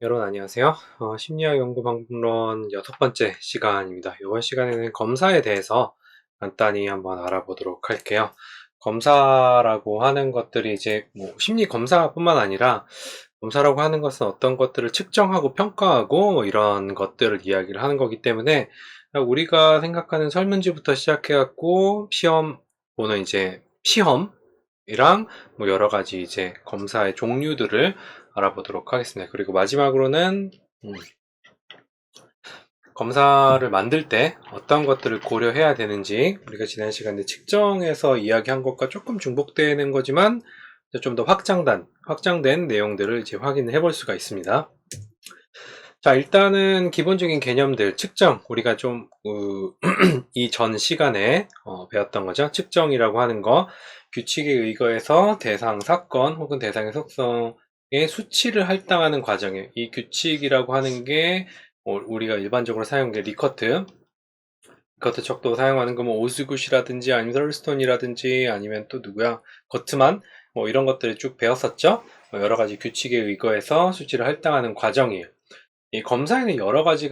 여러분 안녕하세요. 심리학 연구 방법론 6번째 시간입니다. 이번 시간에는 검사에 대해서 간단히 한번 알아보도록 할게요. 검사라고 하는 것들이 이제 심리 검사뿐만 아니라 검사라고 하는 것은 어떤 것들을 측정하고 평가하고 이런 것들을 이야기를 하는 거기 때문에 우리가 생각하는 설문지부터 시작해갖고 시험 보는 이제 시험이랑 여러 가지 이제 검사의 종류들을 알아보도록 하겠습니다. 그리고 마지막으로는 검사를 만들 때 어떤 것들을 고려해야 되는지, 우리가 지난 시간에 측정에서 이야기한 것과 조금 중복되는 거지만 좀 더 확장된 내용들을 이제 확인해 볼 수가 있습니다. 자, 일단은 기본적인 개념들, 측정, 우리가 좀 이 전 시간에 배웠던 거죠. 측정이라고 하는 거, 규칙에 의거해서 대상, 사건 혹은 대상의 속성의 수치를 할당하는 과정이에요. 이 규칙이라고 하는 게 우리가 일반적으로 사용하는 게 리커트 척도 사용하는 거 오스굿이라든지 아니면 덜스톤이라든지 아니면 또 누구야 거트만 이런 것들을 쭉 배웠었죠. 여러 가지 규칙에 의거해서 수치를 할당하는 과정이에요. 이 검사에는 여러 가지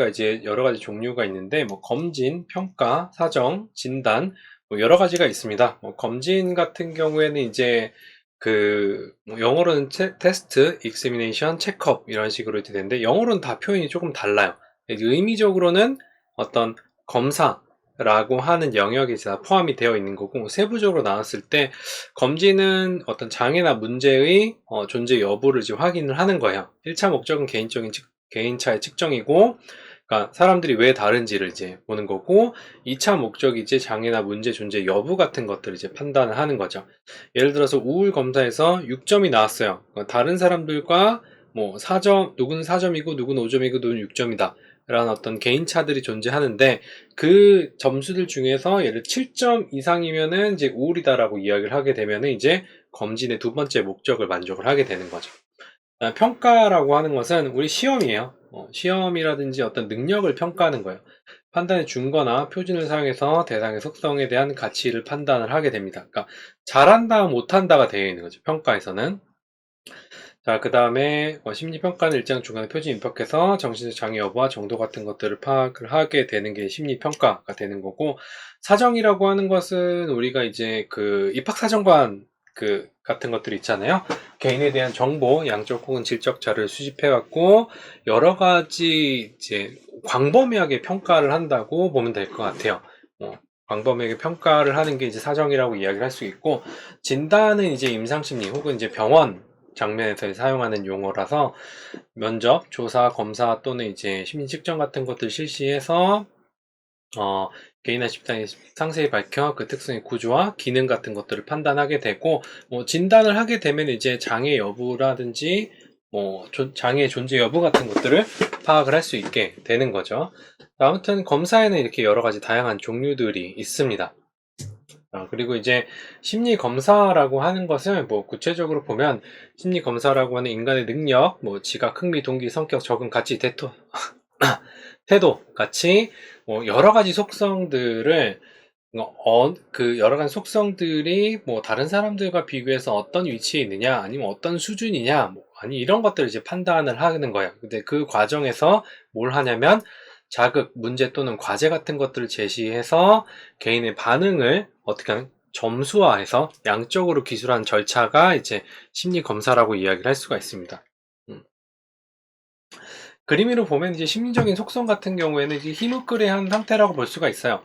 종류가 있는데 검진, 평가, 사정, 진단 여러 가지가 있습니다. 검진 같은 경우에는 이제 영어로는 테스트, 익스미네이션, 체크업 이런 식으로 이렇게 되는데 영어로는 다 표현이 조금 달라요. 의미적으로는 어떤 검사라고 하는 영역이 다 포함이 되어 있는 거고, 세부적으로 나왔을 때 검진은 어떤 장애나 문제의 존재 여부를 이제 확인을 하는 거예요. 1차 목적은 개인차의 측정이고, 그러니까 사람들이 왜 다른지를 이제 보는 거고, 2차 목적이 이제 장애나 문제 존재 여부 같은 것들을 이제 판단을 하는 거죠. 예를 들어서 우울 검사에서 6점이 나왔어요. 그러니까 다른 사람들과 누구는 4점이고 누구는 5점이고 누구는 6점이다 라는 어떤 개인차들이 존재하는데, 그 점수들 중에서 예를 7점 이상이면은 이제 우울이다라고 이야기를 하게 되면은 이제 검진의 두 번째 목적을 만족을 하게 되는 거죠. 평가라고 하는 것은 우리 시험이에요. 시험이라든지 어떤 능력을 평가하는 거예요. 판단의 준거나 표준을 사용해서 대상의 속성에 대한 가치를 판단을 하게 됩니다. 그러니까 잘한다, 못한다가 되어 있는 거죠. 평가에서는. 자, 그 다음에 심리평가는 일정 중간에 표준 입력해서 정신적 장애 여부와 정도 같은 것들을 파악을 하게 되는 게 심리평가가 되는 거고, 사정이라고 하는 것은 우리가 이제 입학사정관 같은 것들 있잖아요. 개인에 대한 정보, 양적 혹은 질적 자료를 수집해갖고 여러 가지 이제 광범위하게 평가를 한다고 보면 될 것 같아요. 광범위하게 평가를 하는 게 이제 사정이라고 이야기를 할 수 있고, 진단은 이제 임상심리 혹은 이제 병원 장면에서 사용하는 용어라서 면접, 조사, 검사 또는 이제 심리 측정 같은 것들 실시해서 개인화 집단이 상세히 밝혀 그 특성의 구조와 기능 같은 것들을 판단하게 되고, 진단을 하게 되면 이제 장애 여부라든지 장애 존재 여부 같은 것들을 파악을 할 수 있게 되는 거죠. 아무튼 검사에는 이렇게 여러 가지 다양한 종류들이 있습니다. 그리고 이제 심리 검사라고 하는 것을 구체적으로 보면, 심리 검사라고 하는 인간의 능력, 지각, 흥미, 동기, 성격, 적응, 가치, 태도 같이 여러 가지 속성들을 여러 가지 속성들이 다른 사람들과 비교해서 어떤 위치에 있느냐, 아니면 어떤 수준이냐, 아니 이런 것들을 이제 판단을 하는 거예요. 근데 그 과정에서 뭘 하냐면 자극, 문제 또는 과제 같은 것들을 제시해서 개인의 반응을 어떻게 하면 점수화해서 양적으로 기술하는 절차가 이제 심리 검사라고 이야기를 할 수가 있습니다. 그림으로 보면 이제 심리적인 속성 같은 경우에는 이제 희뭇그레한 상태라고 볼 수가 있어요.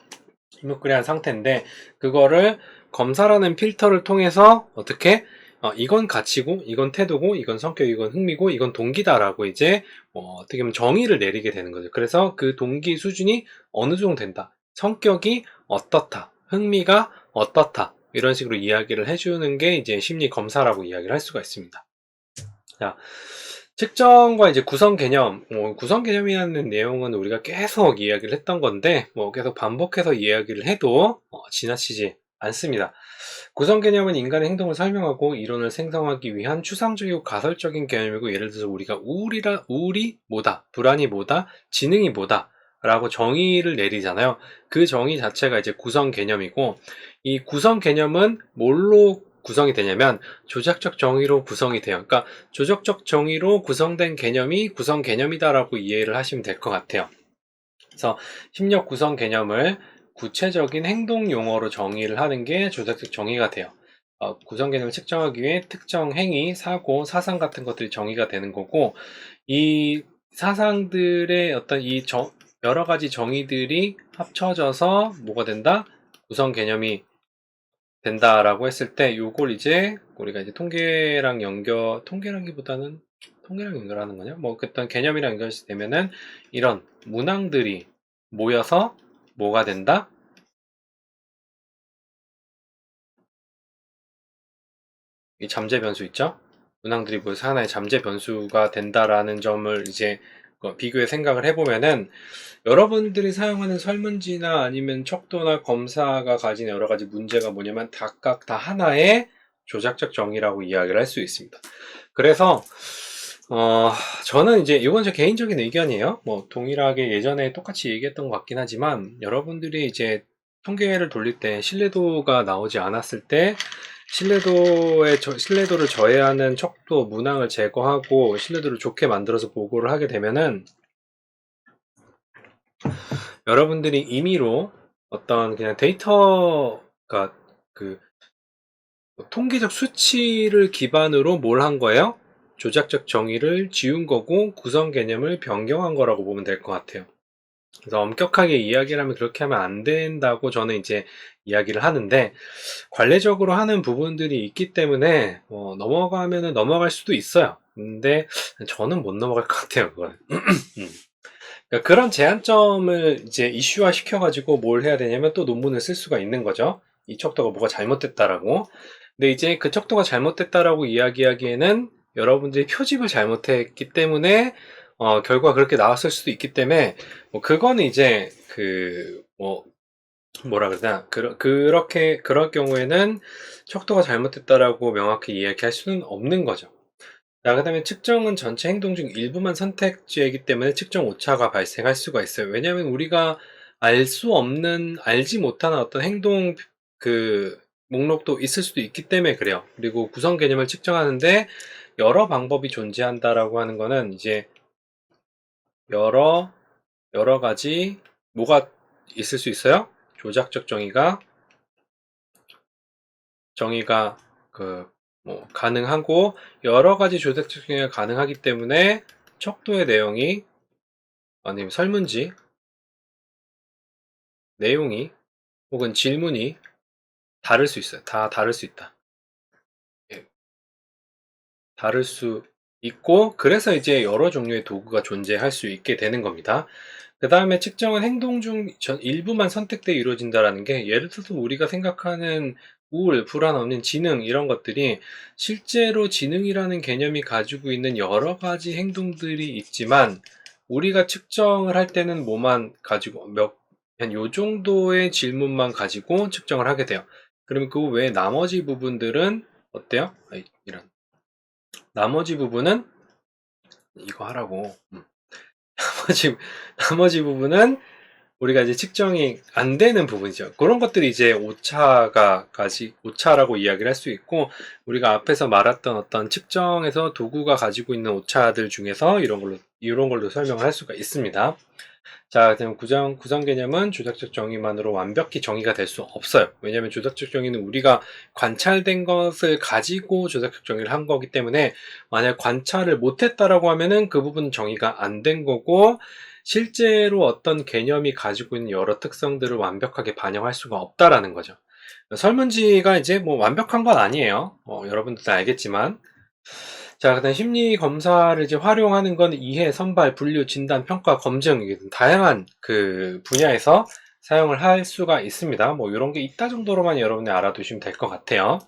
희뭇그레한 상태인데, 그거를 검사라는 필터를 통해서 어떻게 이건 가치고, 이건 태도고, 이건 성격, 이건 흥미고, 이건 동기다라고 이제 어떻게 보면 정의를 내리게 되는 거죠. 그래서 그 동기 수준이 어느 정도 된다, 성격이 어떻다, 흥미가 어떻다, 이런 식으로 이야기를 해주는 게 이제 심리 검사라고 이야기를 할 수가 있습니다. 자, 측정과 이제 구성 개념, 구성 개념이라는 내용은 우리가 계속 이야기를 했던 건데, 계속 반복해서 이야기를 해도 지나치지 않습니다. 구성 개념은 인간의 행동을 설명하고 이론을 생성하기 위한 추상적이고 가설적인 개념이고, 예를 들어서 우리가 우울이 뭐다, 불안이 뭐다, 지능이 뭐다 라고 정의를 내리잖아요. 그 정의 자체가 이제 구성 개념이고, 이 구성 개념은 뭘로 구성이 되냐면 조작적 정의로 구성이 돼요. 그러니까 조작적 정의로 구성된 개념이 구성 개념이다라고 이해를 하시면 될 것 같아요. 그래서 심력 구성 개념을 구체적인 행동 용어로 정의를 하는 게 조작적 정의가 돼요. 구성 개념을 측정하기 위해 특정 행위, 사고, 사상 같은 것들이 정의가 되는 거고, 이 사상들의 어떤 여러 가지 정의들이 합쳐져서 뭐가 된다? 구성 개념이 된다라고 했을 때, 요걸 이제 우리가 이제 통계랑 연결하는 거냐? 뭐 어떤 개념이랑 연결이 되면은 이런 문항들이 모여서 뭐가 된다? 이 잠재 변수 있죠? 문항들이 모여서 하나의 잠재 변수가 된다라는 점을 이제 비교해 생각을 해보면은 여러분들이 사용하는 설문지나 아니면 척도나 검사가 가진 여러 가지 문제가 뭐냐면 각각 다 하나의 조작적 정의라고 이야기를 할 수 있습니다. 그래서 저는 이제 이건 제 개인적인 의견이에요. 뭐 동일하게 예전에 똑같이 얘기했던 것 같긴 하지만 여러분들이 이제 통계를 돌릴 때 신뢰도가 나오지 않았을 때 신뢰도를 저해하는 척도 문항을 제거하고 신뢰도를 좋게 만들어서 보고를 하게 되면은 여러분들이 임의로 어떤 그냥 데이터가 그 통계적 수치를 기반으로 뭘 한 거예요? 조작적 정의를 지운 거고 구성 개념을 변경한 거라고 보면 될 것 같아요. 그래서 엄격하게 이야기를 하면 그렇게 하면 안 된다고 저는 이제 이야기를 하는데 관례적으로 하는 부분들이 있기 때문에 넘어가면은 넘어갈 수도 있어요. 근데 저는 못 넘어갈 것 같아요, 그건. 그러니까 그런 제한점을 이제 이슈화 시켜가지고 뭘 해야 되냐면 또 논문을 쓸 수가 있는 거죠. 이 척도가 뭐가 잘못됐다라고. 근데 이제 그 척도가 잘못됐다라고 이야기하기에는 여러분들이 표집을 잘못했기 때문에 결과가 그렇게 나왔을 수도 있기 때문에 그거는 이제 뭐라 그러나 그럴 경우에는 척도가 잘못됐다라고 명확히 이야기할 수는 없는 거죠. 자, 그다음에 측정은 전체 행동 중 일부만 선택지이기 때문에 측정 오차가 발생할 수가 있어요. 왜냐하면 우리가 알지 못하는 어떤 행동 목록도 있을 수도 있기 때문에 그래요. 그리고 구성 개념을 측정하는데 여러 방법이 존재한다라고 하는 거는 이제 여러 가지 뭐가 있을 수 있어요? 조작적 정의가 가능하고 여러 가지 조작적 정의가 가능하기 때문에 척도의 내용이 아니면 설문지 내용이 혹은 질문이 다를 수 있어요. 다 다를 수 있다. 예, 다를 수 있고 그래서 이제 여러 종류의 도구가 존재할 수 있게 되는 겁니다. 그 다음에 측정은 행동 중 일부만 선택돼 이루어진다라는 게 예를 들어서 우리가 생각하는 우울, 불안 없는 지능 이런 것들이 실제로 지능이라는 개념이 가지고 있는 여러 가지 행동들이 있지만 우리가 측정을 할 때는 뭐만 가지고 한 요 정도의 질문만 가지고 측정을 하게 돼요. 그러면 그 외에 나머지 부분들은 어때요? 나머지 부분은 이거 하라고. 나머지, 나머지 부분은 우리가 이제 측정이 안 되는 부분이죠. 그런 것들이 이제 오차라고 이야기를 할 수 있고, 우리가 앞에서 말했던 어떤 측정에서 도구가 가지고 있는 오차들 중에서 이런 걸로 설명을 할 수가 있습니다. 자, 그럼 구성 개념은 조작적 정의만으로 완벽히 정의가 될 수 없어요. 왜냐하면 조작적 정의는 우리가 관찰된 것을 가지고 조작적 정의를 한 거기 때문에 만약 관찰을 못했다라고 하면은 그 부분 정의가 안 된 거고 실제로 어떤 개념이 가지고 있는 여러 특성들을 완벽하게 반영할 수가 없다라는 거죠. 설문지가 이제 뭐 완벽한 건 아니에요. 여러분들도 알겠지만. 자, 그다음 심리 검사를 이제 활용하는 건 이해, 선발, 분류, 진단, 평가, 검증 다양한 그 분야에서 사용을 할 수가 있습니다. 뭐 이런 게 있다 정도로만 여러분이 알아두시면 될 것 같아요.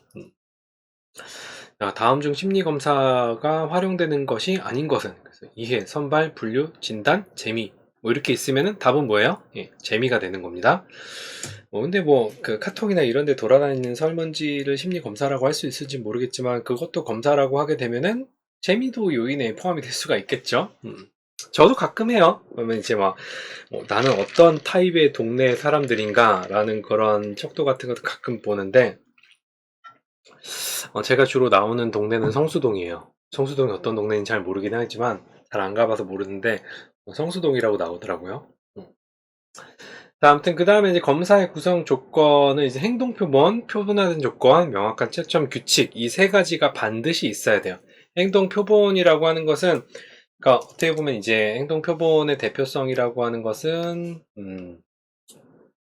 자, 다음 중 심리 검사가 활용되는 것이 아닌 것은 그래서 이해, 선발, 분류, 진단, 재미 뭐 이렇게 있으면은 답은 뭐예요? 예, 재미가 되는 겁니다. 근데 그 카톡이나 이런 데 돌아다니는 설문지를 심리 검사라고 할 수 있을지 모르겠지만 그것도 검사라고 하게 되면은 재미도 요인에 포함이 될 수가 있겠죠. 저도 가끔 해요. 그러면 이제 나는 어떤 타입의 동네 사람들인가 라는 그런 척도 같은 것도 가끔 보는데 제가 주로 나오는 동네는 성수동이에요. 성수동이 어떤 동네인지 잘 모르긴 하지만, 잘 안 가봐서 모르는데, 성수동이라고 나오더라고요. 자, 아무튼 그 다음에 이제 검사의 구성 조건은 이제 행동표본, 표본화된 조건, 명확한 채점 규칙 이 세 가지가 반드시 있어야 돼요. 행동표본이라고 하는 것은 그러니까 어떻게 보면 이제 행동표본의 대표성이라고 하는 것은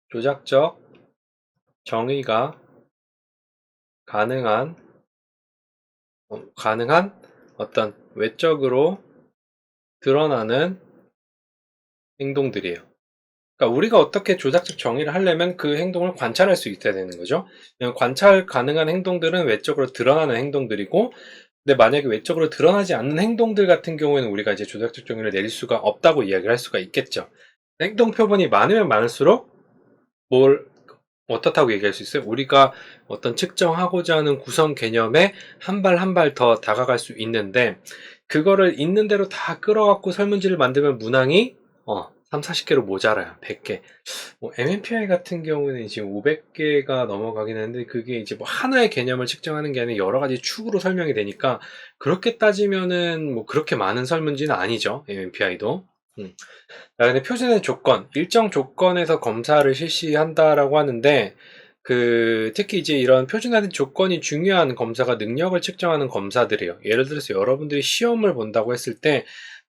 조작적 정의가 가능한 어떤 외적으로 드러나는 행동들이에요. 그러니까 우리가 어떻게 조작적 정의를 하려면 그 행동을 관찰할 수 있어야 되는 거죠. 관찰 가능한 행동들은 외적으로 드러나는 행동들이고, 근데 만약에 외적으로 드러나지 않는 행동들 같은 경우에는 우리가 이제 조작적 정의를 내릴 수가 없다고 이야기를 할 수가 있겠죠. 행동 표본이 많으면 많을수록 뭘 어떻다고 얘기할 수 있어요? 우리가 어떤 측정하고자 하는 구성 개념에 한 발 한 발 더 다가갈 수 있는데, 그거를 있는 대로 다 끌어갖고 설문지를 만들면 문항이 3, 40개로 모자라요. 100개. 뭐 MMPI 같은 경우는 지금 500개가 넘어가긴 하는데, 그게 이제 뭐 하나의 개념을 측정하는 게 아니라 여러 가지 축으로 설명이 되니까, 그렇게 따지면은 뭐 그렇게 많은 설문지는 아니죠. MMPI도. 근데 표준의 조건, 일정 조건에서 검사를 실시한다라고 하는데, 특히 이제 이런 표준화된 조건이 중요한 검사가 능력을 측정하는 검사들이에요. 예를 들어서 여러분들이 시험을 본다고 했을 때,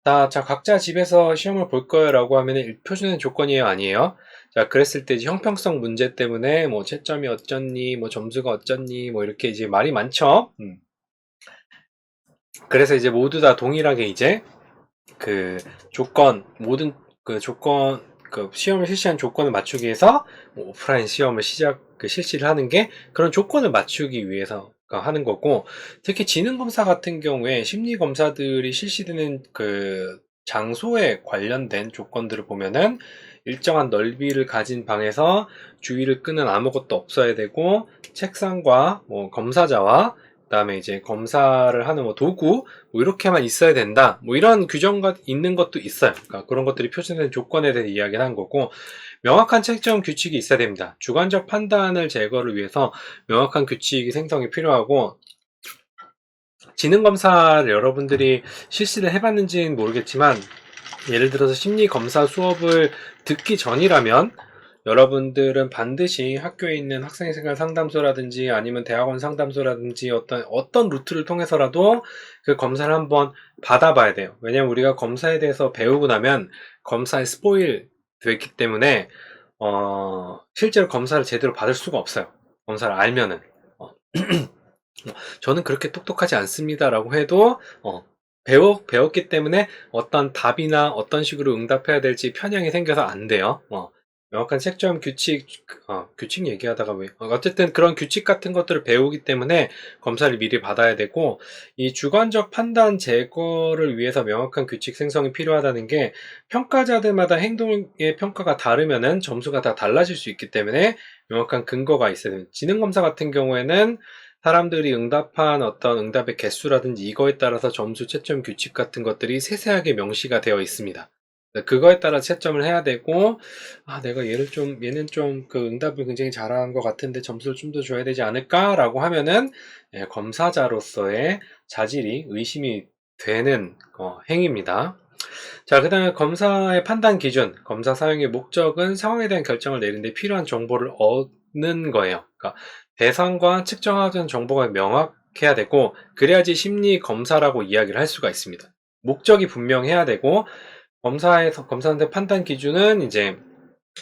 자, 각자 집에서 시험을 볼 거예요 라고 하면 표준화된 조건이에요? 아니에요? 자, 그랬을 때 이제 형평성 문제 때문에 뭐 채점이 어쩌니, 뭐 점수가 어쩌니, 뭐 이렇게 이제 말이 많죠? 그래서 이제 모두 다 동일하게 이제 모든 시험을 실시한 조건을 맞추기 위해서 뭐 오프라인 시험을 실시를 하는 게 그런 조건을 맞추기 위해서 하는 거고, 특히 지능검사 같은 경우에 심리검사들이 실시되는 장소에 관련된 조건들을 보면은 일정한 넓이를 가진 방에서 주위를 끄는 아무것도 없어야 되고, 책상과 뭐 검사자와 그다음에 이제 검사를 하는 뭐 도구 뭐 이렇게만 있어야 된다. 뭐 이런 규정가 있는 것도 있어요. 그러니까 그런 것들이 표준된 조건에 대해 이야기를 한 거고, 명확한 책정 규칙이 있어야 됩니다. 주관적 판단을 제거를 위해서 명확한 규칙이 생성이 필요하고, 지능 검사를 여러분들이 실시를 해봤는지는 모르겠지만, 예를 들어서 심리 검사 수업을 듣기 전이라면 여러분들은 반드시 학교에 있는 학생생활 상담소라든지 아니면 대학원 상담소라든지 어떤 루트를 통해서라도 그 검사를 한번 받아봐야 돼요. 왜냐면 우리가 검사에 대해서 배우고 나면 검사에 스포일 됐기 때문에 실제로 검사를 제대로 받을 수가 없어요. 검사를 알면은. 저는 그렇게 똑똑하지 않습니다라고 해도 배웠기 때문에 어떤 답이나 어떤 식으로 응답해야 될지 편향이 생겨서 안 돼요. 명확한 책점 규칙 얘기하다가 어쨌든 그런 규칙 같은 것들을 배우기 때문에 검사를 미리 받아야 되고, 이 주관적 판단 제거를 위해서 명확한 규칙 생성이 필요하다는 게, 평가자들마다 행동의 평가가 다르면은 점수가 다 달라질 수 있기 때문에 명확한 근거가 있어야 됩니다. 지능검사 같은 경우에는 사람들이 응답한 어떤 응답의 개수라든지 이거에 따라서 점수 채점 규칙 같은 것들이 세세하게 명시가 되어 있습니다. 그거에 따라 채점을 해야 되고, 내가 얘는 좀 응답을 굉장히 잘한 것 같은데 점수를 좀 더 줘야 되지 않을까라고 하면은 검사자로서의 자질이 의심이 되는 행위입니다. 자, 그 다음에 검사의 판단 기준, 검사 사용의 목적은 상황에 대한 결정을 내리는 데 필요한 정보를 얻는 거예요. 그러니까 대상과 측정하는 정보가 명확해야 되고, 그래야지 심리 검사라고 이야기를 할 수가 있습니다. 목적이 분명해야 되고, 검사한테 판단 기준은 이제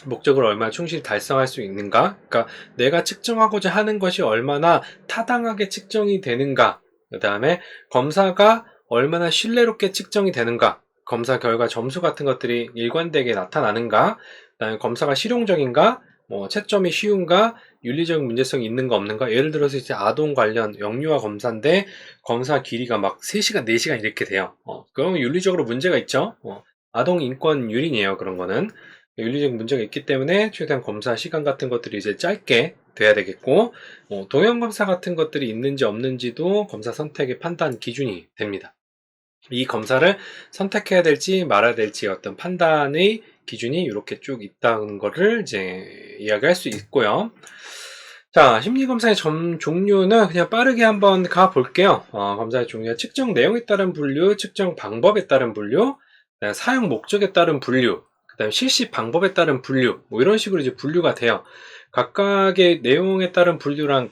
목적을 얼마나 충실히 달성할 수 있는가, 그러니까 내가 측정하고자 하는 것이 얼마나 타당하게 측정이 되는가, 그 다음에 검사가 얼마나 신뢰롭게 측정이 되는가, 검사 결과 점수 같은 것들이 일관되게 나타나는가, 그다음에 검사가 실용적인가, 뭐 채점이 쉬운가, 윤리적인 문제성이 있는가 없는가. 예를 들어서 이제 아동 관련 영유아 검사인데 검사 길이가 막 3시간, 4시간 이렇게 돼요. 그러면 윤리적으로 문제가 있죠. 아동 인권 유린이에요. 그런 거는 윤리적인 문제가 있기 때문에 최대한 검사 시간 같은 것들이 이제 짧게 돼야 되겠고, 동형 검사 같은 것들이 있는지 없는지도 검사 선택의 판단 기준이 됩니다. 이 검사를 선택해야 될지 말아야 될지 어떤 판단의 기준이 이렇게 쭉 있다는 거를 이제 이야기할 수 있고요. 자, 심리검사의 종류는 그냥 빠르게 한번 가볼게요. 검사의 종류가 측정 내용에 따른 분류, 측정 방법에 따른 분류, 그다음 사용 목적에 따른 분류, 그 다음 실시 방법에 따른 분류, 뭐 이런 식으로 이제 분류가 돼요. 각각의 내용에 따른 분류랑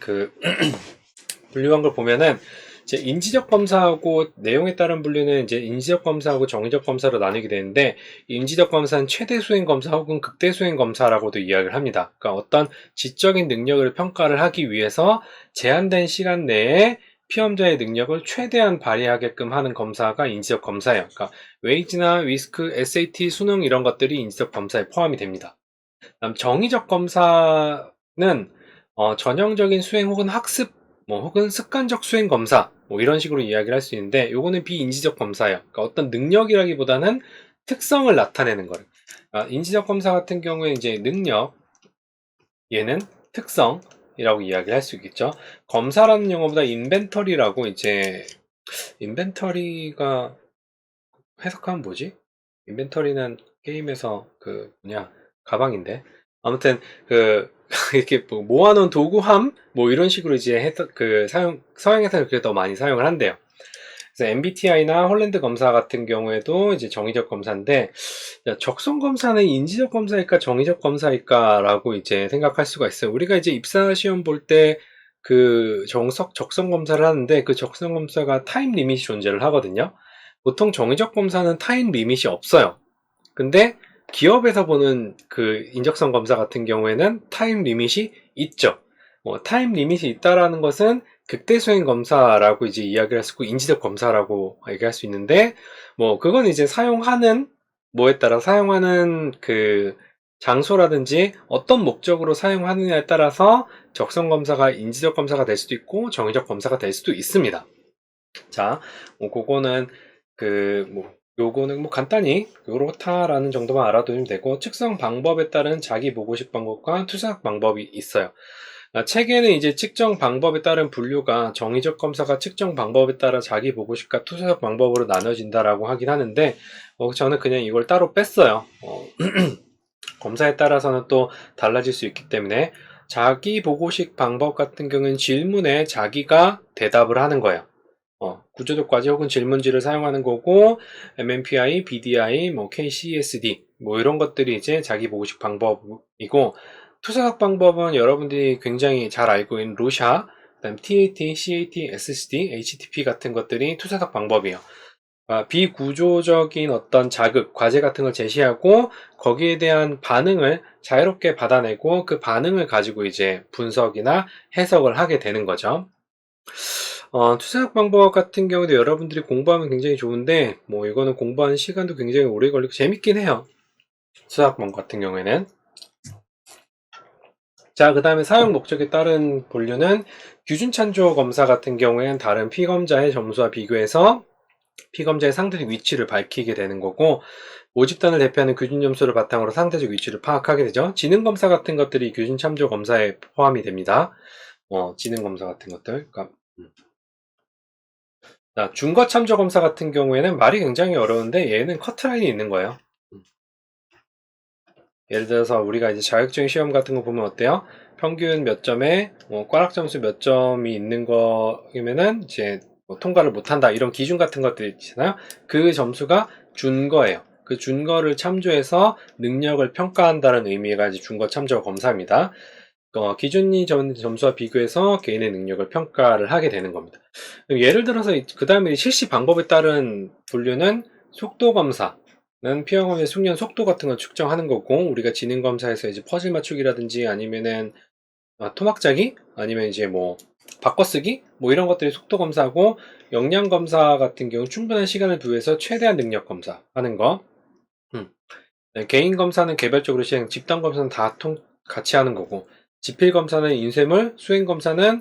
분류한 걸 보면은, 이제 인지적 검사하고 내용에 따른 분류는 이제 인지적 검사하고 정의적 검사로 나누게 되는데, 인지적 검사는 최대 수행 검사 혹은 극대 수행 검사라고도 이야기를 합니다. 그러니까 어떤 지적인 능력을 평가를 하기 위해서 제한된 시간 내에 피험자의 능력을 최대한 발휘하게끔 하는 검사가 인지적 검사예요. 그러니까 웨이즈나 위스크, SAT, 수능 이런 것들이 인지적 검사에 포함이 됩니다. 다음 정의적 검사는 전형적인 수행 혹은 학습 혹은 습관적 수행 검사 뭐 이런 식으로 이야기를 할 수 있는데, 요거는 비인지적 검사예요. 그러니까 어떤 능력이라기보다는 특성을 나타내는 거예요. 인지적 검사 같은 경우에 이제 능력, 얘는 특성이라고 이야기를 할 수 있겠죠. 검사라는 용어보다 인벤터리라고, 이제 인벤터리가 해석하면 뭐지? 인벤터리는 게임에서 가방인데, 아무튼 이렇게 뭐 모아놓은 도구함 뭐 이런 식으로 이제 서양에서는 그렇게 더 많이 사용을 한대요. 그래서 MBTI나 홀랜드 검사 같은 경우에도 이제 정의적 검사인데, 적성 검사는 인지적 검사일까 정의적 검사일까라고 이제 생각할 수가 있어요. 우리가 이제 입사 시험 볼 때 적성 검사를 하는데, 그 적성 검사가 타임 리밋이 존재를 하거든요. 보통 정의적 검사는 타임 리밋이 없어요. 근데 기업에서 보는 그 인적성 검사 같은 경우에는 타임 리밋이 있죠. 타임 리밋이 있다라는 것은 극대 수행 검사라고 이제 이야기를 할 수 있고, 인지적 검사라고 얘기할 수 있는데, 그건 이제 사용하는 그 장소라든지 어떤 목적으로 사용하느냐에 따라서 적성 검사가 인지적 검사가 될 수도 있고 정의적 검사가 될 수도 있습니다. 자, 그거는 요거는 간단히 요렇다라는 정도만 알아두면 되고, 측정 방법에 따른 자기 보고식 방법과 투사학 방법이 있어요. 책에는 이제 측정 방법에 따른 분류가 정의적 검사가 측정 방법에 따라 자기 보고식과 투사학 방법으로 나눠진다라고 하긴 하는데, 저는 그냥 이걸 따로 뺐어요. 검사에 따라서는 또 달라질 수 있기 때문에. 자기 보고식 방법 같은 경우는 질문에 자기가 대답을 하는 거예요. 구조적 과제 혹은 질문지를 사용하는 거고, MMPI, BDI, KCSD 이런 것들이 이제 자기 보고식 방법이고, 투사학 방법은 여러분들이 굉장히 잘 알고 있는 루샤, 그다음 TAT, CAT, SSD, HTP 같은 것들이 투사학 방법이에요. 비구조적인 어떤 자극, 과제 같은 걸 제시하고 거기에 대한 반응을 자유롭게 받아내고 그 반응을 가지고 이제 분석이나 해석을 하게 되는 거죠. 투자학 방법 같은 경우도 여러분들이 공부하면 굉장히 좋은데, 이거는 공부하는 시간도 굉장히 오래 걸리고 재밌긴 해요. 투자학 방법 같은 경우에는. 자, 그 다음에 사용 목적에 따른 분류는 규준 참조 검사 같은 경우에는 다른 피검자의 점수와 비교해서 피검자의 상대적 위치를 밝히게 되는 거고, 모집단을 대표하는 규준 점수를 바탕으로 상대적 위치를 파악하게 되죠. 지능 검사 같은 것들이 규준 참조 검사에 포함이 됩니다. 지능 검사 같은 것들. 준거 참조 검사 같은 경우에는 말이 굉장히 어려운데, 얘는 커트라인이 있는 거예요. 예를 들어서 우리가 이제 자격증 시험 같은 거 보면 어때요? 평균 몇 점에 꽈락 점수 몇 점이 있는 거면은 이제 통과를 못한다, 이런 기준 같은 것들 있잖아요. 그 점수가 준거예요. 그 준거를 참조해서 능력을 평가한다는 의미가 이제 준거 참조 검사입니다. 기준이 점수와 비교해서 개인의 능력을 평가를 하게 되는 겁니다. 예를 들어서 그 다음에 실시 방법에 따른 분류는 속도검사는 피해검의 숙련 속도 같은 걸 측정하는 거고, 우리가 지능검사에서 이제 퍼즐 맞추기라든지 아니면은 토막짜기 아니면 이제 바꿔쓰기 이런 것들이 속도검사고, 역량검사 같은 경우 충분한 시간을 두어서 최대한 능력 검사 하는 거. 네, 개인검사는 개별적으로 시행, 집단검사는 다 같이 하는 거고, 지필검사는 인쇄물, 수행검사는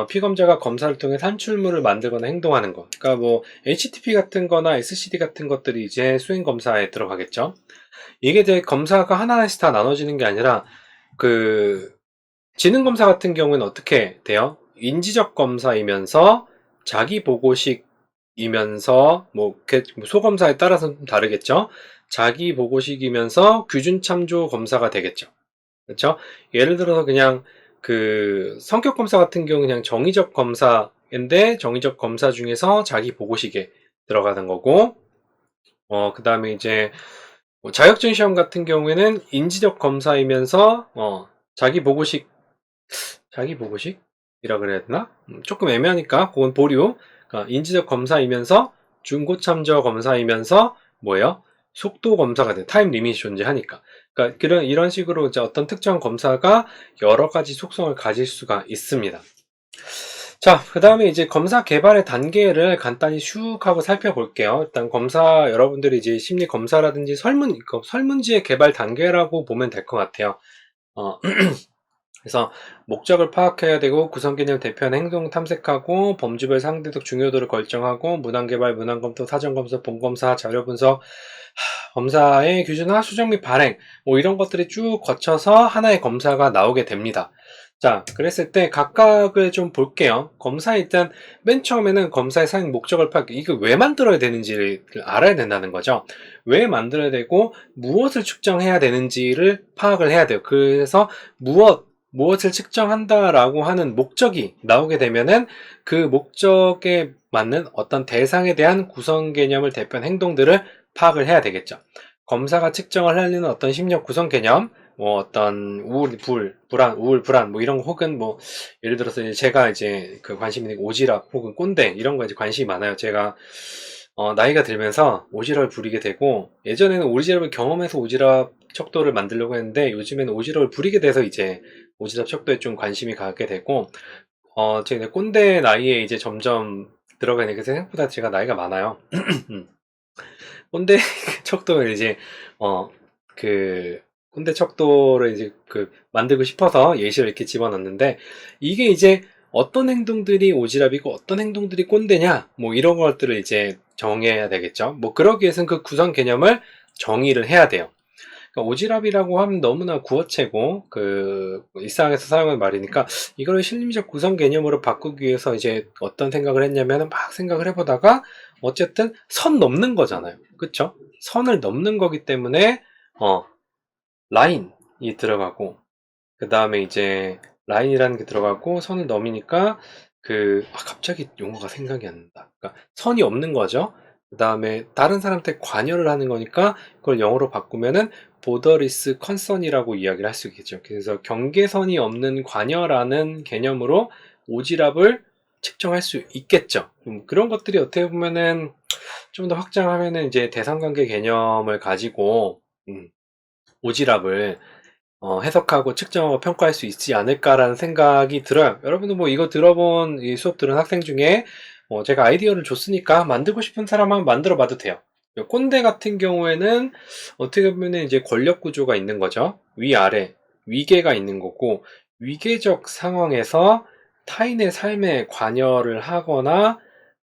피검자가 검사를 통해 산출물을 만들거나 행동하는 거. 그러니까 HTP 같은 거나 SCD 같은 것들이 이제 수행검사에 들어가겠죠. 이게 이제 검사가 하나하나씩 다 나눠지는 게 아니라, 지능검사 같은 경우는 어떻게 돼요? 인지적 검사이면서 자기 보고식이면서 소검사에 따라서 좀 다르겠죠. 자기 보고식이면서 규준 참조 검사가 되겠죠. 그렇죠? 예를 들어서 그냥 그 성격 검사 같은 경우는 그냥 정의적 검사인데 정의적 검사 중에서 자기 보고식에 들어가는 거고, 그 다음에 이제 뭐 자격증 시험 같은 경우에는 인지적 검사이면서 자기 보고식이라 그래야 되나? 조금 애매하니까 그건 보류. 그러니까 인지적 검사이면서 중고참저 검사이면서 뭐예요? 속도 검사가 돼. 타임 리밋이 존재하니까. 그러니까 이런 식으로 이제 어떤 특정 검사가 여러 가지 속성을 가질 수가 있습니다. 자, 그 다음에 이제 검사 개발의 단계를 간단히 슉 하고 살펴볼게요. 일단 검사, 여러분들이 이제 심리 검사라든지 설문지의 개발 단계라고 보면 될 것 같아요. 그래서 목적을 파악해야 되고 구성개념 대표하는 행동 탐색하고 범주별 상대적 중요도를 결정하고 문항개발, 문항검토, 사전검사, 본검사, 자료분석, 검사의 규준화, 수정 및 발행 뭐 이런 것들이 쭉 거쳐서 하나의 검사가 나오게 됩니다. 자, 그랬을 때 각각을 좀 볼게요. 검사 일단 맨 처음에는 검사의 사용 목적을 이거 왜 만들어야 되는지를 알아야 된다는 거죠. 왜 만들어야 되고 무엇을 측정해야 되는지를 파악을 해야 돼요. 그래서 무엇을 측정한다라고 하는 목적이 나오게 되면은 그 목적에 맞는 어떤 대상에 대한 구성 개념을 대표하는 행동들을 파악을 해야 되겠죠. 검사가 측정을 하려는 어떤 심리적 구성 개념, 뭐 어떤 불안, 우울, 불안, 뭐 이런 거 혹은 뭐 예를 들어서 이제 제가 이제 그 관심 있는 오지랖 혹은 꼰대 이런 거 이제 관심이 많아요. 제가 나이가 들면서 오지랖을 부리게 되고 예전에는 오지랖을 경험해서 오지랖 척도를 만들려고 했는데 요즘에는 오지랖을 부리게 돼서 이제 오지랖 척도에 좀 관심이 가게 되고 제가 꼰대 나이에 이제 점점 들어가는 게 생각보다 제가 나이가 많아요. 꼰대 척도를 이제 그 꼰대 척도를 이제 그 만들고 싶어서 예시를 이렇게 집어넣는데 이게 이제 어떤 행동들이 오지랖이고 어떤 행동들이 꼰대냐 뭐 이런 것들을 이제 정해야 되겠죠. 뭐 그러기 위해서는 그 구성 개념을 정의를 해야 돼요. 그러니까 오지랖이라고 하면 너무나 구어체고 그 일상에서 사용하는 말이니까 이거를 심리적 구성 개념으로 바꾸기 위해서 이제 어떤 생각을 했냐면 막 생각을 해보다가 어쨌든 선 넘는 거잖아요. 그쵸? 선을 넘는 거기 때문에 라인이 들어가고 그 다음에 이제 라인이라는 게 들어가고 선을 넘으니까 갑자기 용어가 생각이 안 난다. 그러니까 선이 없는 거죠. 그 다음에 다른 사람한테 관여를 하는 거니까 그걸 영어로 바꾸면은 borderless concern이라고 이야기를 할 수 있겠죠. 그래서 경계선이 없는 관여라는 개념으로 오지랖을 측정할 수 있겠죠. 그런 것들이 어떻게 보면은 좀 더 확장하면은 이제 대상관계 개념을 가지고 오지랖을 해석하고 측정하고 평가할 수 있지 않을까라는 생각이 들어요. 여러분도 뭐 이거 들어본 이 수업 들은 학생 중에 제가 아이디어를 줬으니까 만들고 싶은 사람 한번 만들어 봐도 돼요. 꼰대 같은 경우에는 어떻게 보면 이제 권력 구조가 있는 거죠. 위아래, 위계가 있는 거고, 위계적 상황에서 타인의 삶에 관여를 하거나,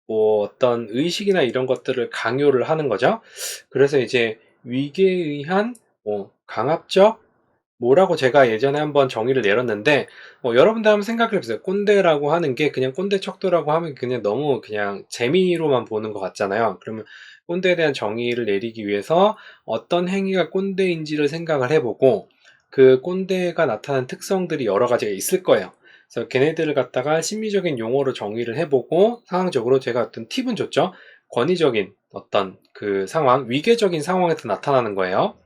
뭐 어떤 의식이나 이런 것들을 강요를 하는 거죠. 그래서 이제 위계에 의한 강압적 뭐라고 제가 예전에 한번 정의를 내렸는데 여러분들 한번 생각해 보세요. 꼰대라고 하는 게 그냥 꼰대 척도라고 하면 그냥 너무 그냥 재미로만 보는 것 같잖아요. 그러면 꼰대에 대한 정의를 내리기 위해서 어떤 행위가 꼰대인지를 생각을 해보고 그 꼰대가 나타나는 특성들이 여러 가지가 있을 거예요. 그래서 걔네들을 갖다가 심리적인 용어로 정의를 해보고 상황적으로 제가 어떤 팁은 줬죠. 권위적인 어떤 그 상황, 위계적인 상황에서 나타나는 거예요.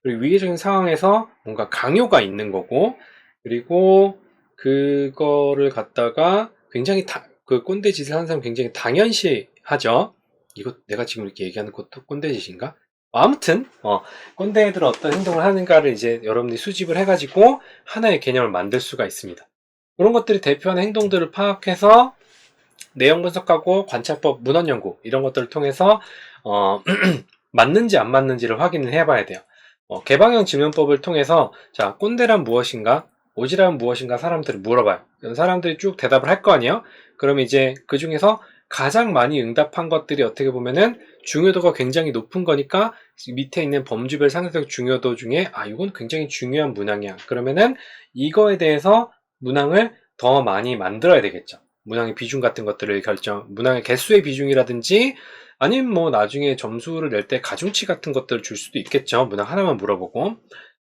그리고 위기적인 상황에서 뭔가 강요가 있는 거고, 그리고 그거를 갖다가 굉장히 그 꼰대 짓을 하는 사람 굉장히 당연시 하죠. 이거 내가 지금 이렇게 얘기하는 것도 꼰대 짓인가? 아무튼, 꼰대들은 어떤 행동을 하는가를 이제 여러분들이 수집을 해가지고 하나의 개념을 만들 수가 있습니다. 그런 것들이 대표하는 행동들을 파악해서 내용 분석하고 관찰법, 문헌 연구 이런 것들을 통해서 맞는지 안 맞는지를 확인을 해봐야 돼요. 개방형 질문법을 통해서 자 꼰대란 무엇인가 오지랖은 무엇인가 사람들이 물어봐요. 사람들이 쭉 대답을 할 거 아니에요. 그럼 이제 그 중에서 가장 많이 응답한 것들이 어떻게 보면은 중요도가 굉장히 높은 거니까 밑에 있는 범주별 상대적 중요도 중에 이건 굉장히 중요한 문항이야. 그러면은 이거에 대해서 문항을 더 많이 만들어야 되겠죠. 문항의 비중 같은 것들을 문항의 개수의 비중이라든지 아니면 뭐 나중에 점수를 낼 때 가중치 같은 것들을 줄 수도 있겠죠. 문항 하나만 물어보고.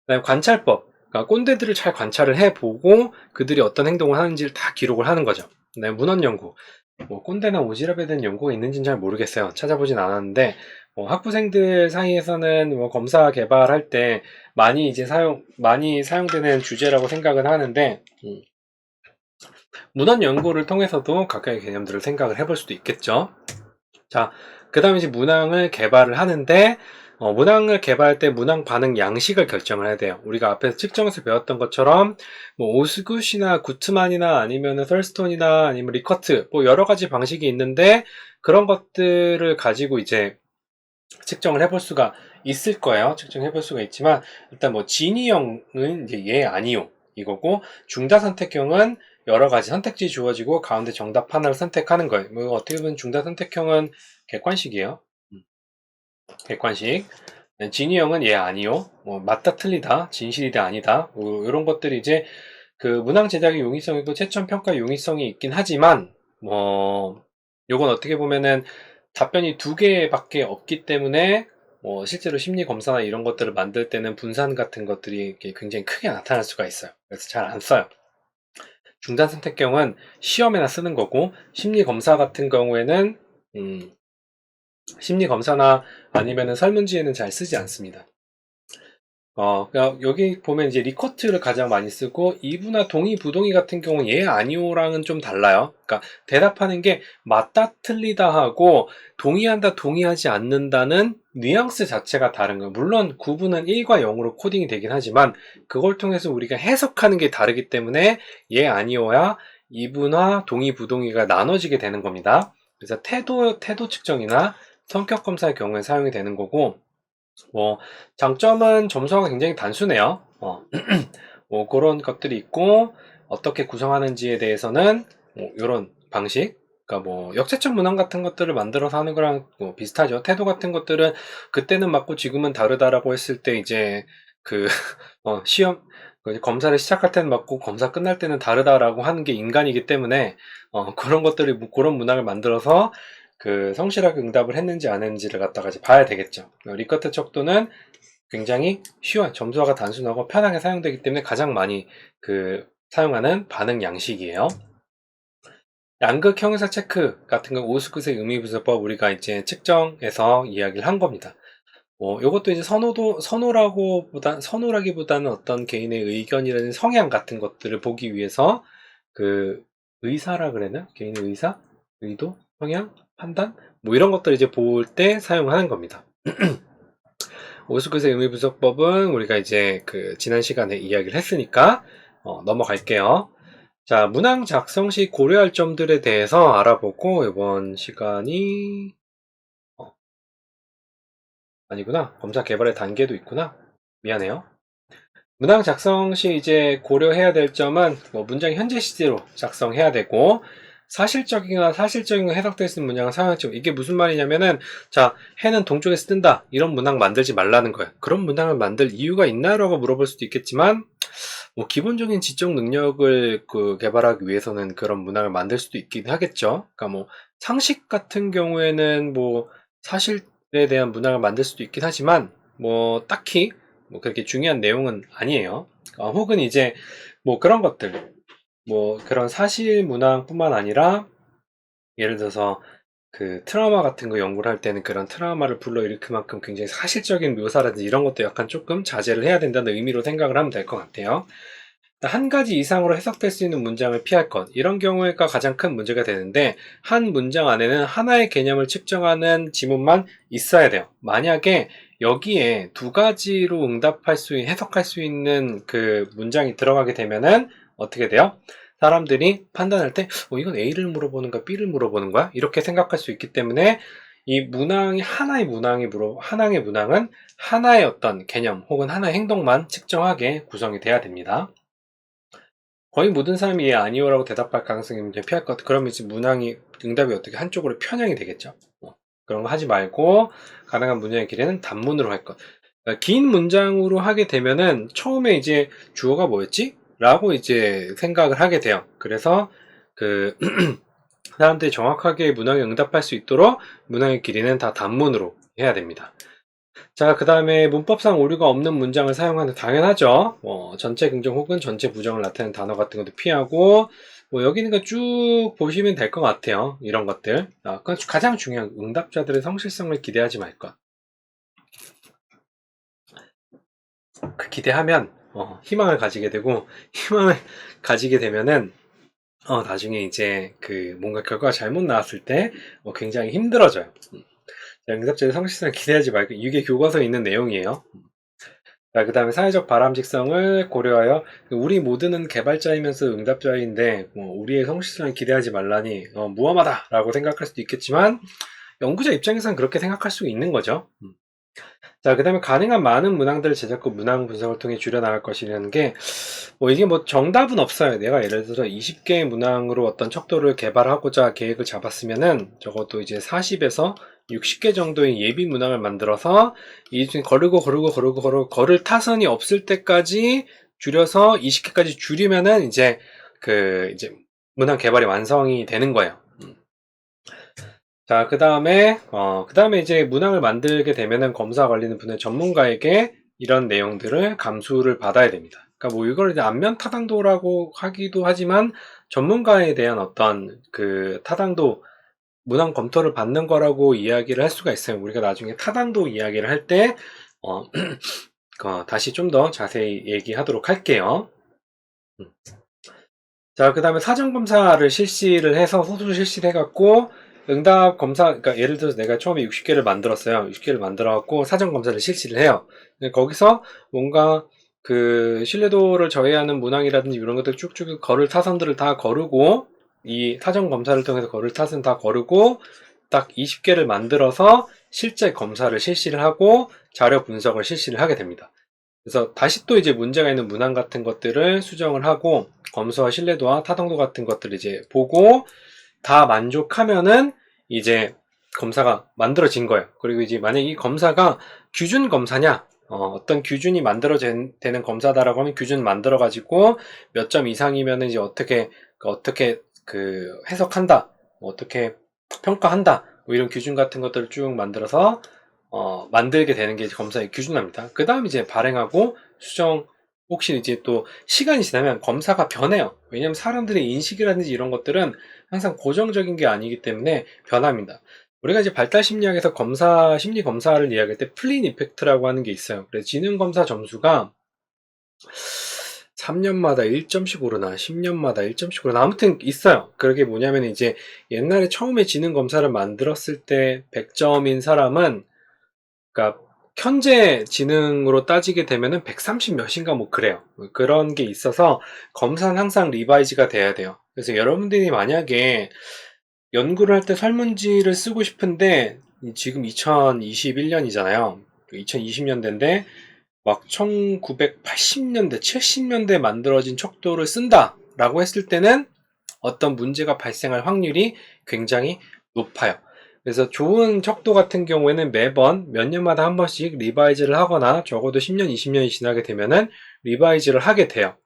그다음에 관찰법. 그러니까 꼰대들을 잘 관찰을 해보고 그들이 어떤 행동을 하는지를 다 기록을 하는 거죠. 네, 문헌 연구. 뭐 꼰대나 오지랖에 대한 연구가 있는지는 잘 모르겠어요. 찾아보진 않았는데 학부생들 사이에서는 뭐 검사 개발할 때 많이 사용되는 주제라고 생각은 하는데 문헌 연구를 통해서도 각각의 개념들을 생각을 해볼 수도 있겠죠. 자, 그 다음에 이제 문항을 개발을 하는데 문항을 개발할 때 문항 반응 양식을 결정을 해야 돼요. 우리가 앞에서 측정에서 배웠던 것처럼 뭐 오스굿이나 구트만이나 아니면 썰스톤이나 아니면 리커트 뭐 여러 가지 방식이 있는데 그런 것들을 가지고 이제 측정을 해볼 수가 있을 거예요. 측정해 볼 수가 있지만 일단 뭐 진이형은 이제 예 아니요 이거고 중다선택형은 여러 가지 선택지 주어지고 가운데 정답 하나를 선택하는 거예요. 뭐 어떻게 보면 중다선택형은 객관식이에요. 객관식. 진이형은 예 아니요. 뭐 맞다 틀리다 진실이다 아니다. 뭐 이런 것들이 이제 그 문항 제작의 용이성이고 채점 평가 용이성이 있긴 하지만 뭐 요건 어떻게 보면은 답변이 두 개밖에 없기 때문에 실제로 심리 검사나 이런 것들을 만들 때는 분산 같은 것들이 굉장히 크게 나타날 수가 있어요. 그래서 잘 안 써요. 중단 선택형은 시험에나 쓰는 거고 심리 검사 같은 경우에는 심리 검사나 아니면은 설문지에는 잘 쓰지 않습니다. 그러니까 여기 보면 이제 리커트를 가장 많이 쓰고 이부나 동의, 부동의 같은 경우는 예, 아니오랑은 좀 달라요. 그러니까 대답하는 게 맞다, 틀리다 하고 동의한다, 동의하지 않는다는 뉘앙스 자체가 다른 거예요. 물론 구분은 1과 0으로 코딩이 되긴 하지만 그걸 통해서 우리가 해석하는 게 다르기 때문에 예, 아니오야 이부나 동의, 부동의가 나눠지게 되는 겁니다. 그래서 태도 측정이나 성격 검사의 경우에 사용이 되는 거고 장점은 점수가 굉장히 단순해요. 뭐 그런 것들이 있고 어떻게 구성하는지에 대해서는 이런 방식, 그러니까 뭐 역체점 문항 같은 것들을 만들어서 하는 거랑 비슷하죠. 태도 같은 것들은 그때는 맞고 지금은 다르다라고 했을 때 이제 그 시험 검사를 시작할 때는 맞고 검사 끝날 때는 다르다라고 하는 게 인간이기 때문에 그런 것들이 그런 문항을 만들어서 그 성실하게 응답을 했는지 안 했는지를 갖다가 이제 봐야 되겠죠. 리커트 척도는 굉장히 쉬운 점수화가 단순하고 편하게 사용되기 때문에 가장 많이 사용하는 반응 양식이에요. 양극 형용사 체크 같은 거 오스굿의 의미분석법 우리가 이제 측정에서 이야기를 한 겁니다. 요것도 이제 선호라기보다는 어떤 개인의 의견이라는 성향 같은 것들을 보기 위해서 의사라 그래나? 개인의 의사? 의도? 성향? 판단? 뭐 이런 것들을 이제 볼 때 사용하는 겁니다. 오스굿의 의미분석법은 우리가 이제 지난 시간에 이야기를 했으니까 넘어갈게요. 자, 문항 작성 시 고려할 점들에 대해서 알아보고 이번 시간이 아니구나. 검사 개발의 단계도 있구나. 미안해요. 문항 작성 시 이제 고려해야 될 점은 문장 현재 시제로 작성해야 되고 사실적인 해석될 수 있는 문장을 사용하죠. 이게 무슨 말이냐면은 자, 해는 동쪽에서 뜬다. 이런 문항 만들지 말라는 거예요. 그런 문항을 만들 이유가 있나라고 물어볼 수도 있겠지만 기본적인 지적 능력을 개발하기 위해서는 그런 문항을 만들 수도 있긴 하겠죠. 그러니까 상식 같은 경우에는 사실에 대한 문항을 만들 수도 있긴 하지만 딱히 그렇게 중요한 내용은 아니에요. 혹은 이제 그런 것들 그런 사실 문항뿐만 아니라 예를 들어서 트라우마 같은 거 연구를 할 때는 그런 트라우마를 불러일으킬 만큼 굉장히 사실적인 묘사라든지 이런 것도 약간 조금 자제를 해야 된다는 의미로 생각을 하면 될 것 같아요. 한 가지 이상으로 해석될 수 있는 문장을 피할 것, 이런 경우가 가장 큰 문제가 되는데 한 문장 안에는 하나의 개념을 측정하는 지문만 있어야 돼요. 만약에 여기에 두 가지로 해석할 수 있는 문장이 들어가게 되면은 어떻게 돼요? 사람들이 판단할 때 이건 A를 물어보는 거야, B를 물어보는 거야? 이렇게 생각할 수 있기 때문에 이 문항이 하나의 문항은 하나의 어떤 개념 혹은 하나의 행동만 측정하게 구성이 돼야 됩니다. 거의 모든 사람이 예, 아니요라고 대답할 가능성이 피할 것 같아. 그러면 이제 응답이 어떻게 한쪽으로 편향이 되겠죠. 그런 거 하지 말고 가능한 문장의 길이는 단문으로 할 것. 긴 문장으로 하게 되면은 처음에 이제 주어가 뭐였지? 라고 이제 생각을 하게 돼요. 그래서 사람들이 정확하게 문항에 응답할 수 있도록 문항의 길이는 다 단문으로 해야 됩니다. 자, 그 다음에 문법상 오류가 없는 문장을 사용하는 당연하죠. 전체 긍정 혹은 전체 부정을 나타내는 단어 같은 것도 피하고, 여기 있는 거 쭉 보시면 될 것 같아요. 이런 것들. 그건 가장 중요한 응답자들의 성실성을 기대하지 말 것. 그 기대하면 희망을 가지게 되고, 희망을 가지게 되면은 나중에 이제 그 뭔가 결과가 잘못 나왔을 때 굉장히 힘들어져요. 응답자의 성실성을 기대하지 말고, 이게 교과서에 있는 내용이에요. 자, 그 다음에 사회적 바람직성을 고려하여 우리 모두는 개발자이면서 응답자인데 우리의 성실성을 기대하지 말라니 무엄하다라고 생각할 수도 있겠지만 연구자 입장에서는 그렇게 생각할 수 있는 거죠. 자, 그 다음에 가능한 많은 문항들을 제작후 문항 분석을 통해 줄여나갈 것이라는 게 이게 정답은 없어요. 내가 예를 들어서 20개의 문항으로 어떤 척도를 개발하고자 계획을 잡았으면은 적어도 이제 40에서 60개 정도의 예비 문항을 만들어서 이 중에 걸을 타선이 없을 때까지 줄여서 20개까지 줄이면은 이제 이제 문항 개발이 완성이 되는 거예요. 자, 그 다음에 이제 문항을 만들게 되면은 검사 관리는 분야 전문가에게 이런 내용들을 감수를 받아야 됩니다. 그러니까 이걸 이제 안면 타당도라고 하기도 하지만 전문가에 대한 어떤 그 타당도 문항 검토를 받는 거라고 이야기를 할 수가 있어요. 우리가 나중에 타당도 이야기를 할 때, 다시 좀 더 자세히 얘기하도록 할게요. 자, 그 다음에 사전검사를 실시를 해서 소수를 실시를 해갖고, 응답 검사, 그러니까 예를 들어서 내가 처음에 60개를 만들었어요. 60개를 만들어갖고 사전검사를 실시를 해요. 거기서 뭔가 그 신뢰도를 저해하는 문항이라든지 이런 것들 쭉쭉 걸을 타선들을 다 거르고, 이 사전검사를 통해서 걸을 타선 다 거르고, 딱 20개를 만들어서 실제 검사를 실시를 하고, 자료 분석을 실시를 하게 됩니다. 그래서 다시 또 이제 문제가 있는 문항 같은 것들을 수정을 하고 검수와 신뢰도와 타당도 같은 것들을 이제 보고 다 만족하면은 이제 검사가 만들어진 거예요. 그리고 이제 만약에 이 검사가 규준 검사냐, 어떤 규준이 되는 검사다라고 하면 규준 만들어 가지고 몇 점 이상이면 이제 어떻게 해석한다, 어떻게 평가한다, 이런 규준 같은 것들을 쭉 만들어서 만들게 되는 게 검사의 기준입니다. 그 다음 이제 발행하고 수정, 혹시 이제 또 시간이 지나면 검사가 변해요. 왜냐면 사람들의 인식이라든지 이런 것들은 항상 고정적인 게 아니기 때문에 변합니다. 우리가 이제 발달 심리학에서 심리 검사를 이야기할 때 플린 이펙트라고 하는 게 있어요. 그래서 지능 검사 점수가 3년마다 1점씩 오르나 10년마다 1점씩 오르나 아무튼 있어요. 그게 뭐냐면 이제 옛날에 처음에 지능 검사를 만들었을 때 100점인 사람은, 그러니까 현재 지능으로 따지게 되면은 130 몇인가 뭐 그래요. 그런 게 있어서 검사는 항상 리바이즈가 돼야 돼요. 그래서 여러분들이 만약에 연구를 할 때 설문지를 쓰고 싶은데 지금 2021년이잖아요. 2020년대인데 막 1980년대, 70년대 만들어진 척도를 쓴다라고 했을 때는 어떤 문제가 발생할 확률이 굉장히 높아요. 그래서 좋은 척도 같은 경우에는 매번 몇 년마다 한 번씩 리바이즈를 하거나 적어도 10년, 20년이 지나게 되면은 리바이즈를 하게 돼요.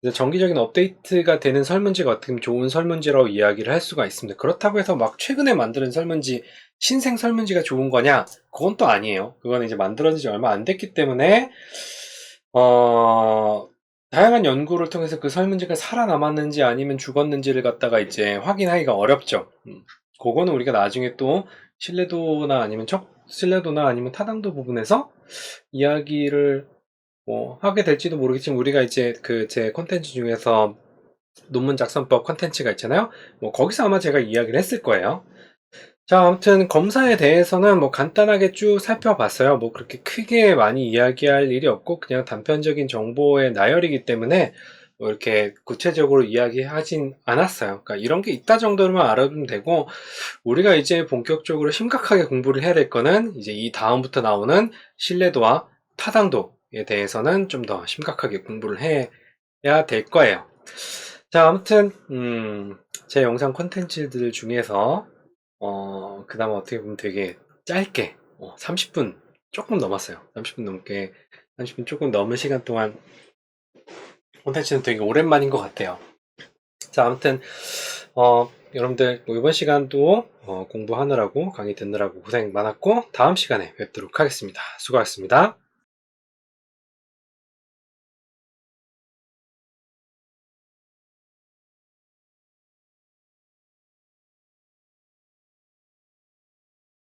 그래서 정기적인 업데이트가 되는 설문지가 어떻게 보면 좋은 설문지라고 이야기를 할 수가 있습니다. 그렇다고 해서 막 최근에 만드는 설문지, 신생 설문지가 좋은 거냐? 그건 또 아니에요. 그건 이제 만들어진 지 얼마 안 됐기 때문에, 다양한 연구를 통해서 그 설문지가 살아남았는지 아니면 죽었는지를 갖다가 이제 확인하기가 어렵죠. 그거는 우리가 나중에 또 신뢰도나 아니면 타당도 부분에서 이야기를 하게 될지도 모르겠지만 우리가 이제 제 콘텐츠 중에서 논문 작성법 콘텐츠가 있잖아요. 거기서 아마 제가 이야기를 했을 거예요. 자, 아무튼 검사에 대해서는 간단하게 쭉 살펴봤어요. 그렇게 크게 많이 이야기할 일이 없고 그냥 단편적인 정보의 나열이기 때문에 이렇게 구체적으로 이야기하진 않았어요. 그러니까 이런 게 있다 정도로만 알아두면 되고 우리가 이제 본격적으로 심각하게 공부를 해야 될 거는 이제 이 다음부터 나오는 신뢰도와 타당도에 대해서는 좀 더 심각하게 공부를 해야 될 거예요. 자, 아무튼 제 영상 콘텐츠들 중에서 그나마 어떻게 보면 되게 짧게 30분 조금 넘었어요. 30분 조금 넘은 시간 동안 콘텐츠는 되게 오랜만인 것 같아요. 자, 아무튼 여러분들 뭐 이번 시간도 공부하느라고 강의 듣느라고 고생 많았고 다음 시간에 뵙도록 하겠습니다. 수고하셨습니다.